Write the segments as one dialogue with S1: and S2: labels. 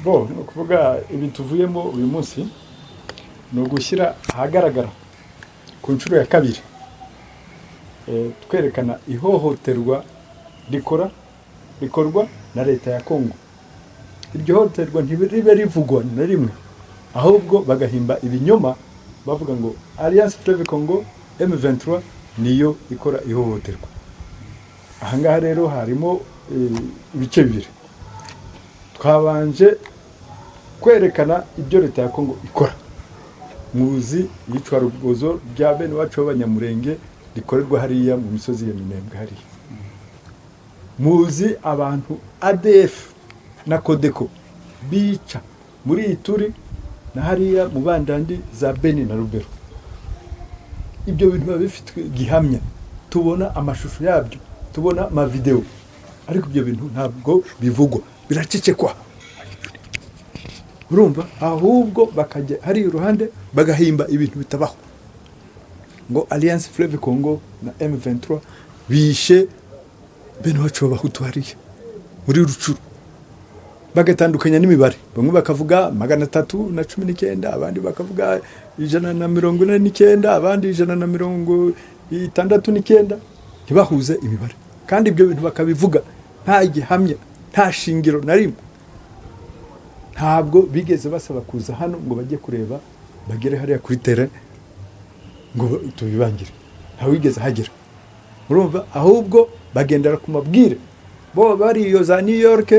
S1: bo ni ukuvuga ibi tuvuyemo uyu munsi ni ugushyira ahagaragara ku nshuro ya kabiri twerekana ihohoterwa rikorwa na leta ya Kongo. Iryo hohoterwa ntiribe rivugwa na rimwe, ahubwo bagahimba ibinyoma bavuga ngo Alliance Fleuve Congo M23 niyo ikora ihohoterwa. Ahangaha rero harimo ibice bibiri. Twabanje kwerekana ibyo leta ya Kongo ikora. Muzi yicwa rubozo rya bene wacu b'abanyamurenge rikorerwa hariya mu misozi ya Minembwe hariya. Muzi abantu ADF na Kodeko bica muri Ituri na hariya mu bandandi za Beni na Rubero. Ibyo bintu bifitwe gihamya, tubona amashusho yabyo, tubona ama video, ariko ibyo bintu ntabwo bivugwa, biracecekwa. Urumva, ahubwo bakajya hari uruhande bagahimba ibintu bitabaho ngo Alliance Fleuve Congo na M23 bishe bene wacu b'abahutu hariya muri Rucuru, bagatandukanya n'imibare. Bamwe bakavuga 319, abandi bakavuga 149, abandi 169, ntibahuze imibare. Kandi ibyo bintu bakabivuga nta gihamya, nta shingiro na rimwe. Ntabwo bigeze basaba kuza hano ngo bajye kureba, bagere hariya kuri terrain ngo tubibangire. Nta wigeze hagera. Urumva, ahubwo bagendera ku mabwire. Bo bari iyo za New York,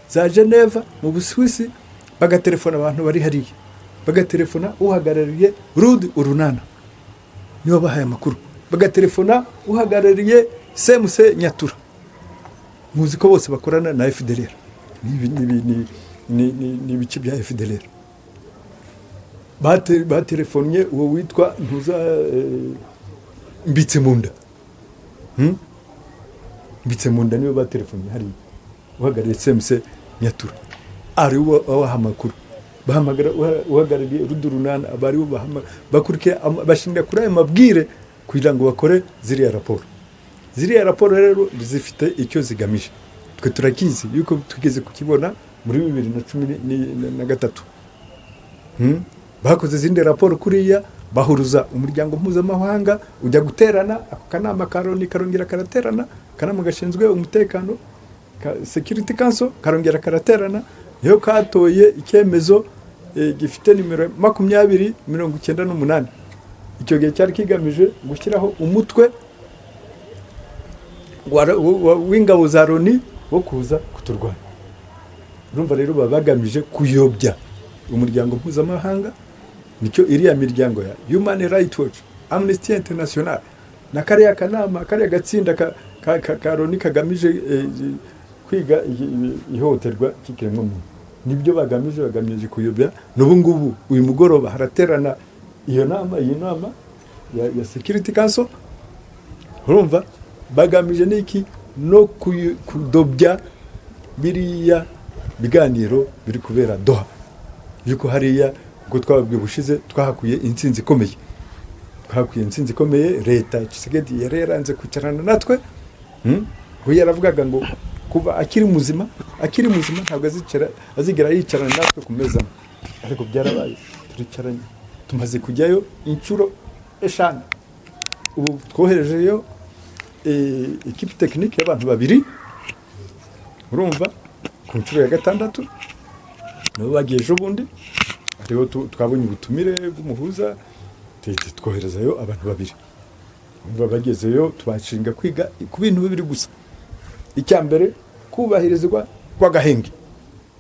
S1: za Geneva mu Busuwisi, bagatelefona abantu bari hariya. Bagatelefona uhagarariye Rudi Urunana, nibo bahaye amakuru. Bagatelefona uhagarariye Semuse Nyatura. Muzi ko bose bakorana na FDLR. Ni ibice bya FDLR. Batelefonye uwo witwa Ntuza Mbitsemunda. Mbitsemunda niwe batelefonye hariya uhagarariye Semuse Nyatura. Ari wo abaha amakuru. Bahamagara uhagarariye Rudi Urunana, abari bo bakurikiye bashinga kuri ayo mabwire kugira ngo bakore ziriya raporo. Ziriya raporo rero zifite icyo zigamije. Twe turakizi yuko tugeze kukibona muri 2013. Bakoze zindi raporo kuriya, bahuruza umuryango mpuzamahanga ujya guterana, ako kanama karoni karongera karaterana, kanama gashinzwe umutekano Security Council karongera karaterana, yo katoye icyemezo gifite nimero 2098. Icyo gihe cyari kigamije gushyiraho umutwe w'ingabo za Loni wo kuza kuturwanya. Urumva rero bagamije kuyobya umuryango mpuzamahanga. Nicyo iriya miryango ya Human Rights Watch, Amnesty International na kariya kanama, kariya gatsinda ka Loni kagamije kwiga ihohoterwa cy'ikiremwamuntu. Nibyo bagamije kuyobya. N'ubu ngubu uyu mugoroba haraterana iyi nama ya Security Council. Urumva, bagamije niki no kudobya biriya biganiro biri kubera Doha. Yuko hariya ngo twabwiye bushize twahakuye intsinzi ikomeye. Leta Tshisekedi yaranze kwicarana natwe. We yaravugaga ngo kuba akiri muzima ntabwo azigera yicarana natwe ku meza. Ariko byarabaye, turicaranye, tumaze kujyayo inshuro 5. Ubu twoherejeyo equipe technique y'abantu 2. Urumva, ku nshuro ya 6 nabo bagiye ejo bundi. Ariho twabonye ubutumire bw'umuhuza, twoherezayo abantu 2. Umva bagezeyo twashinga kwiga ku bintu bibiri gusa. Icya mbere, kubahirizwa kwa Gahenge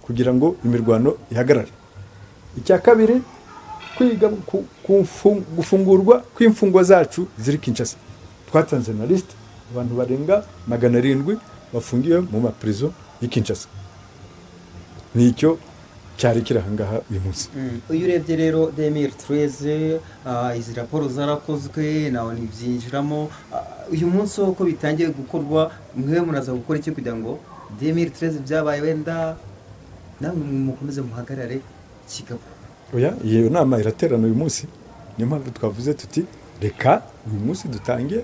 S1: kugira ngo imirwano ihagarare. Icya kabiri, kwiga gufungurwa kw'imfungwa zacu ziri Kinshasa. Twatanze na list abantu barenga 700 bafungiye mu maprizo y'i Kinshasa. Nicyo cyari kirahangaha uyu munsi.
S2: Uyu urebye rero 2013 izi raporo zarakozwe nawe nibyinjiramo. Uyu munsi uko bitangiye gukorwa, mwe munaza gukora iki kugira ngo 2013 byabaye wenda namwe mukomeze muhagarare kigabo?
S1: Oya, iyo nama iraterana uyu munsi. Niyo mpamvu twavuze tuti reka uyu munsi dutange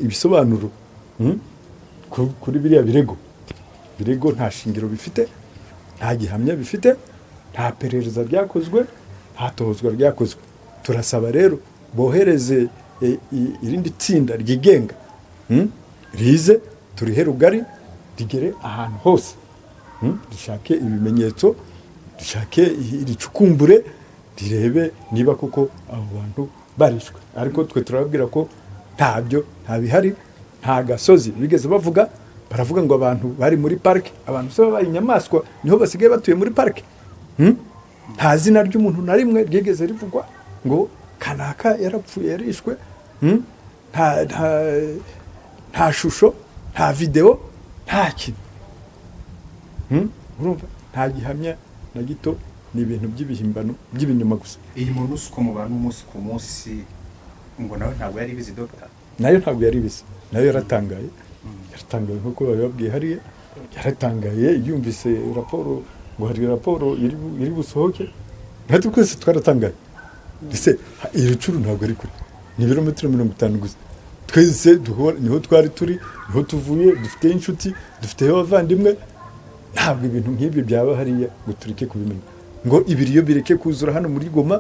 S1: ibisobanuro kuri biriya birego nta shingiro bifite. nta gihamya bifite, nta perereza ryakozwe, nta tohozwa ryakozwe. Turasaba rero bohereze irindi tsinda ryigenga, rize turihe rugari, rigere ahantu hose, rishake ibimenyetso, rishake ricukumbure, rirebe niba koko abo bantu barishwe. Ariko twe turababwira ko ntabyo, nta bihari, nta gasozi bigeze bavuga. Baravuga ngo abantu bari muri parike, abantu se babaye inyamaswa niho basigaye batuye muri parike. Nta zina ry'umuntu na rimwe ryigeze rivugwa ngo kanaka yarapfuye yarishwe. Nta shusho, nta video, nta kintu. Urumva nta gihamya na gito, ni ibintu by'ibihimbano by'ibinyoma gusa.
S3: iyi MONUSCO mu bantu umunsi ku munsi ngo nawe ntabwo yari bizi Dr.
S1: Nayo ntabwo yari bizi, nayo yaratangaye. Yaratangaye nk'uko babibabwiye hariya, yaratangaye yumvise raporo, ngo hari raporo iri busohoke. Natwe twese twaratangaye. Ese iri curu ntabwo ari kure, ni ibirometero 50 gusa. Twese niho twari turi, niho tuvuye, dufite inshuti, dufite abavandimwe. Ntabwo ibintu nk'ibyo byaba hariya ngo tureke kubimenya, ngo ibiriyo bireke kuzura hano muri Goma,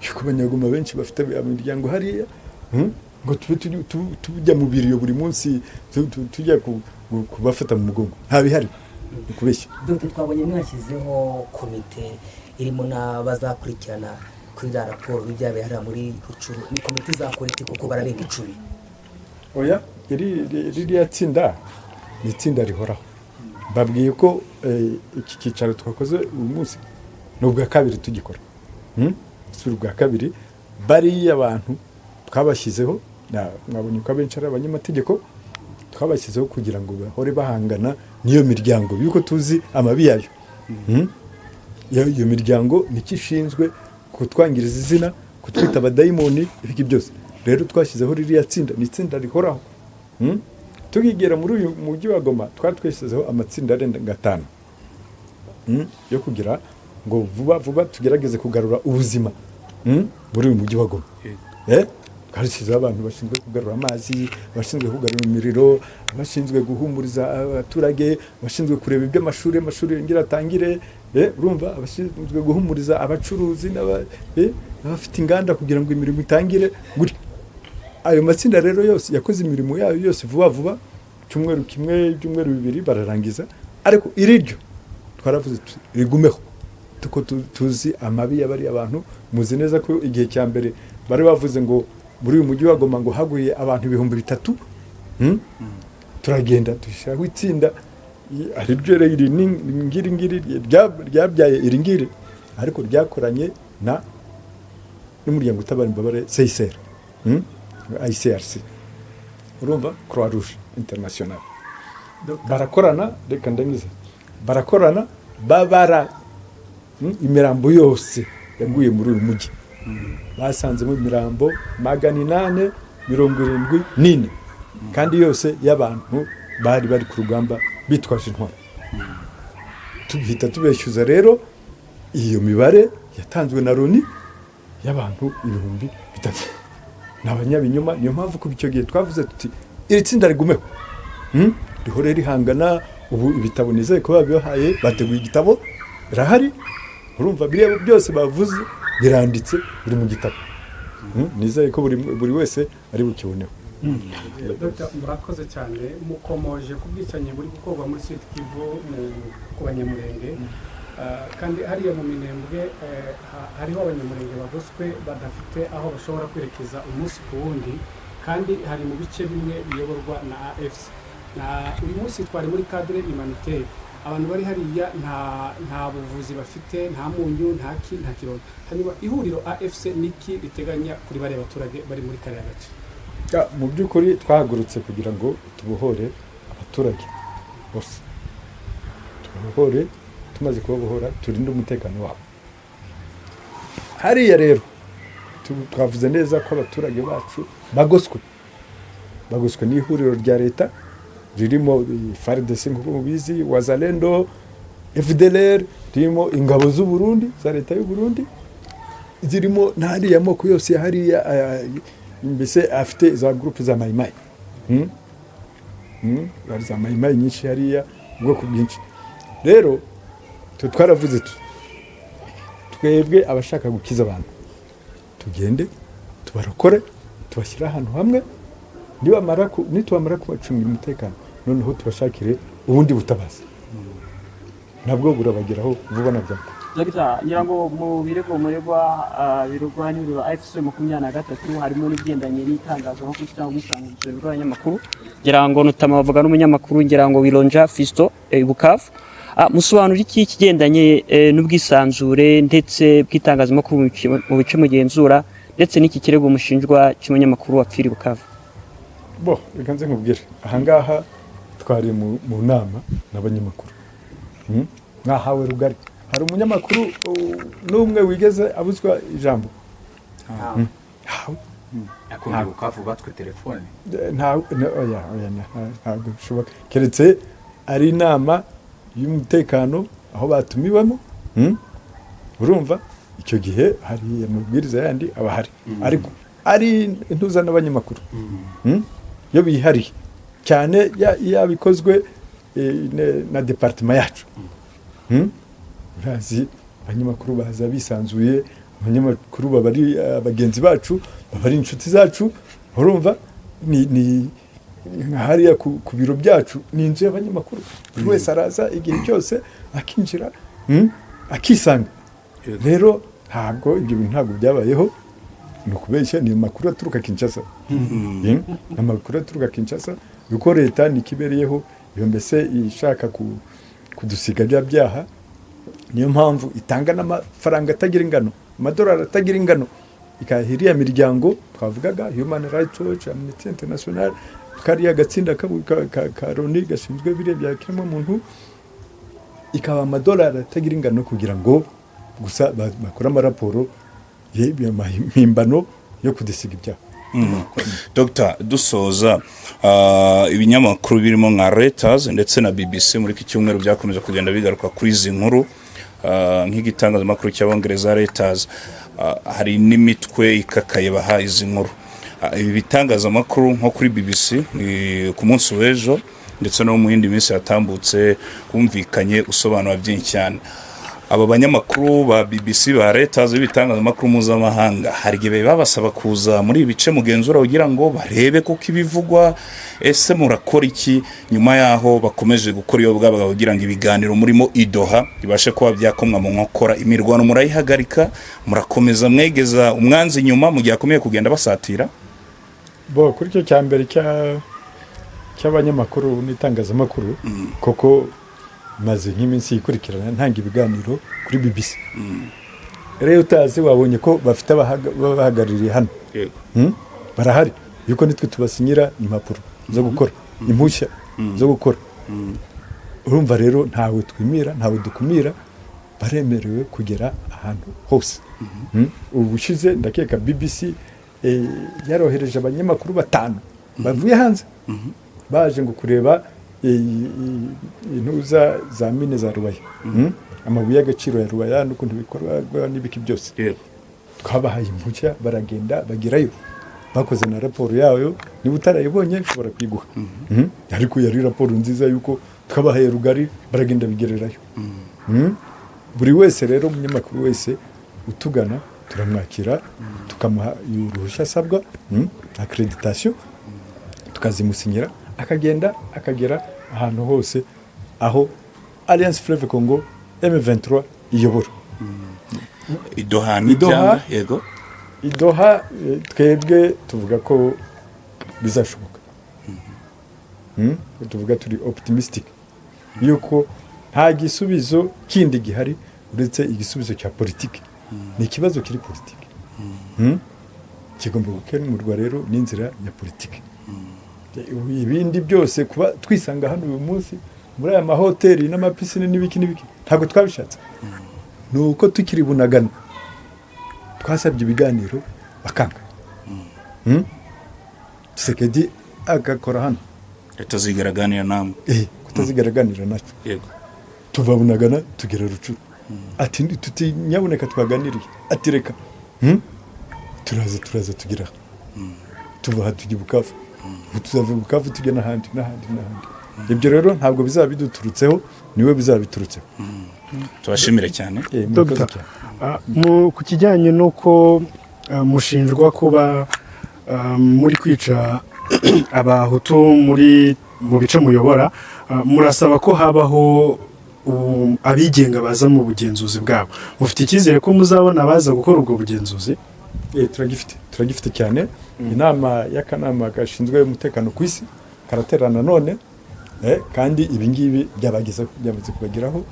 S1: yuko abanyagoma benshi bafite imiryango hariya, ngo tujya mu biriyo buri munsi, tujya kubafata mu mugongo. Nta bihari, ni kubeshya.
S4: Dr. twabonye mwashyizeho komite irimo n'abazakurikirana kuri za raporo y'ibyabaye hariya muri Rucuru. Ni komite izakora iki kuko bararenga 10?
S1: Oya, ririya tsinda ni itsinda rihoraho. Babwiye ko iki cyicaro twakoze uyu munsi ni ubwa kabiri tugikora. Si ubwa kabiri. Bariya abantu twabashyizeho, mwabonye ko abenshi ari abanyamategeko, twabashyizeho kugira ngo bahore bahangana n'iyo miryango, yuko tuzi amabi yayo. Iyo miryango nicyo ishinzwe kutwangiriza izina, kutwita abadayimoni, ibiki byose. Rero twashyizeho ririya tsinda, ni itsinda rihoraho. Tugigera muri uyu mujyi wa Goma twashyizeho amatsinda arenga 5 yo kugira ngo vuba tugerageze kugarura ubuzima muri uyu mujyi wa Goma. Twashyizeho abantu bashinzwe kugarura amazi, bashinzwe kugarura imiriro, bashinzwe guhumuriza abaturage, bashinzwe kureba iby'amashuri yongera atangire, urumva, abashinzwe guhumuriza abacuruzi n'abafite inganda kugira ngo imirimo itangire. Ayo matsinda rero yose yakoze imirimo yayo yose vuba, cyumweru kimwe, cyumweru 2 bararangiza. Ariko iriryo twaravuze rigumeho, tuko tuzi amabi y'abari abantu. Muzi neza ko igihe cya mbere bari bavuze ngo muri uyu mujyi wa Goma ngo haguye abantu 3,000. Turagenda dushaka itsinda ariryo rero ngiri ryabyaye iringiri, ariko ryakoranye n'umuryango utabara imbabare CICR, ICRC, urumva, Croix Rouge International. Barakorana, reka ndangiza, barakorana babara imirambo yose yaguye muri uyu mujyi. Basanzemo imirambo 874, kandi yose y'abantu bari ku rugamba bitwaje intwaro. Tuhita tubeshyuza rero iyo mibare yatanzwe na Loni y'abantu 3,000. N'abanyabinyoma. Niyo mpamvu kuba icyo gihe twavuze tuti iri tsinda rigumeho, rihore rihangana. Ubu ibitabo nizeye ko babihaye, bateguye igitabo, birahari. Urumva biriya byose bavuze biranditse, biri mu gitabo. Nizeye ko buri wese ari bukiboneho.
S5: Dr. murakoze cyane, mukomoje ku bwicanyi buri gukorwa muri Sud Kivu ku Banyamulenge. Kandi hariya mu Minembwe hariho abanyamurenge bagoswe badafite aho bashobora kwerekeza umunsi ku wundi, kandi hari mu bice bimwe biyoborwa na AFC. Uyu munsi twari muri cadre humanitaire, abantu bari hariya nta buvuzi bafite, nta munyu, nta kirondo. Hanyuma ihuriro AFC niki riteganya kuri bari abaturage bari muri kariya gace?
S1: Mu by'ukuri twahagurutse kugira ngo tubohore abaturage bose, tubohore. Tumaze kubabohora turinde umutekano wabo. Hariya rero twavuze neza ko abaturage bacu bagoswe n'ihuriro rya leta ririmo FARDC nk'uko mubizi, Wazalendo, FDLR, ririmo ingabo z'u Burundi, za leta y'u Burundi, zirimo n'hariya moko yose hariya, mbese afite za groupe za Maimai. Bari za Maimai nyinshi hariya, ubwoko bwinshi. Rero twaravuze twebwe abashaka gukiza abantu tugende tubarokore tubashyira ahantu hamwe nitubamara kubacungira umutekano noneho tubashakire ubundi butabazi nabwo burabageraho vuba na bwangu.
S6: Dr. ngira ngo mu birego muregwa birwanya AFC 23 harimo n'igendanye n'itangazamakuru cyangwa isanzwe y'abanyamakuru ngira ngo nutama bavuga n'umunyamakuru ngira ngo Wilonja Fisto Bukavu musobanura iki kigendanye n'ubwisanzure ndetse bw'itangazamakuru mu bice mugenzura ndetse n'iki kirego mushinjwa cy'umunyamakuru wapfiri Bukavu.
S1: Reka nze nkubwire ahangaha twari mu nama n'abanyamakuru mwahawe rugari hari umunyamakuru n'umwe wigeze abuzwa ijambo
S3: Akunda Bukavu batwe telefone
S1: ntabwo bishoboka keretse ari inama y'umutekano aho batumiwemo urumva icyo gihe hari amabwiriza yandi abahari ariko ari intuza n'abanyamakuru yo bihariye cyane yabikozwe na departement yacu urazi abanyamakuru baza bisanzuye abanyamakuru babari abagenzi bacu babari inshuti zacu urumva ni hariya ku biro byacu ni inzu y'abanyamakuru buri wese araza igihe cyose akinjira akisanga rero ntabwo ibyo bintu ntabwo byabayeho ni ukubeshya ni amakuru aturuka Kinshasa amakuru aturuka Kinshasa yuko leta nikibereyeho iyo mbese ishaka kudusiga bya byaha niyo mpamvu itanga n'amafaranga atagira ingano amadolari atagira ingano ikahiriya miryango twavugaga Human Rights Watch Amnesty International kariya gatsinda ka Loni gashinzwe birebya kirimo muntu ikaba amadolari atagira ingano kugira ngo gusa bakora amaraporo y'impimbano yo kudisiga ibyaha.
S7: Dr. dusoza ibinyamakuru birimo nka Reuters ndetse na BBC muri iki cyumweru byakomeje kugenda bigaruka kuri izi nkuru nk'igitangazamakuru cy'Abongereza Reuters hari n'imitwe ikakaye baha izi nkuru ibi bitangazamakuru nko kuri BBC ku munsi w'ejo ndetse no mu yindi minsi yatambutse kumvikanye usobanura byinshi cyane aba banyamakuru ba BBC ba Reuters bitangazamakuru mpuzamahanga hari gihe babasaba kuza muri ibice mugenzura kugira ngo barebe kuko ibivugwa ese murakora iki nyuma yaho bakomeje gukora iyo bwabaga kugira ngo ibiganiro murimo idoha ibashe kuba byakomwa mu nkokora imirwano murayihagarika murakomeza mwegeza umwanzi nyuma mu gihe akomeye kugenda basatira
S1: kuri cyo cyambere cy'abanyamakuru n'itangazamakuru koko maze nk'iminsi ikurikirana ntanga ibiganiro kuri BBC rero utazi wabonye ko bafite abahagarariye hano barahari yuko nitwe tubasinyira impapuro zo gukora impushya zo gukora urumva rero ntawe twimira ntawe dukumira baremerewe kugera ahantu hose ubushize ndakeka BBC yarohereje abanyamakuru 5 bavuye hanze baje ngo kureba intuza za mine za Rubaya amabuye y'agaciro ya Rubaya n'ukuntu bikorwa n'ibiki byose twabahaye impushya baragenda bagerayo bakoze na raporo yayo niba utarayibonye ushobora kwiguha ariko yari raporo nziza yuko twabahaye rugari baragenda bigererayo buri wese rero umunyamakuru wese utugana turamwakira tukamuha uruhushya asabwa accreditation tukazimusinyira akagera ahantu hose aho Alliance Fleuve Congo M23 iyobora Idoha twebwe tuvuga ko bizashoboka tuvuga turi optimistic yuko nta gisubizo kindi gihari uretse igisubizo cya politiki ni ikibazo kiri politiki kigomba gukemurwa rero n'inzira ya politiki ibindi byose kuba twisanga hano uyu munsi muri aya mahoteli n'amapisine n'ibiki ntabwo twabishatse nuko tukiri Bunagana twasabye ibiganiro bakanga Tshisekedi agakora hano
S7: kutazigaragara namwe
S1: kutazigaragara nacu
S7: yego
S1: tuva Bunagana tugera Rucuru ati tuti nyaboneka twaganiriye ati reka turaza tugira tuva tujya Bukavu tuzava Bukavu tujya n'ahandi ibyo rero ntabwo bizaba biduturutseho niwe bizaba biturutseho.
S7: tubashimire cyane.
S1: Murakoze
S5: Dr.
S1: cyane.
S5: Ku kijyanye n'uko mushinjwa kuba muri kwica abahutu mu bice muyobora, murasaba ko habaho abigenga baza mu bugenzuzi bwabo. Mufite icyizere ko muzabona abaza gukora ubwo bugenzuzi?
S1: turagifite cyane. Inama y'akanama gashinzwe umutekano ku isi karaterana none kandi ibi ngibi byamaze kubageraho.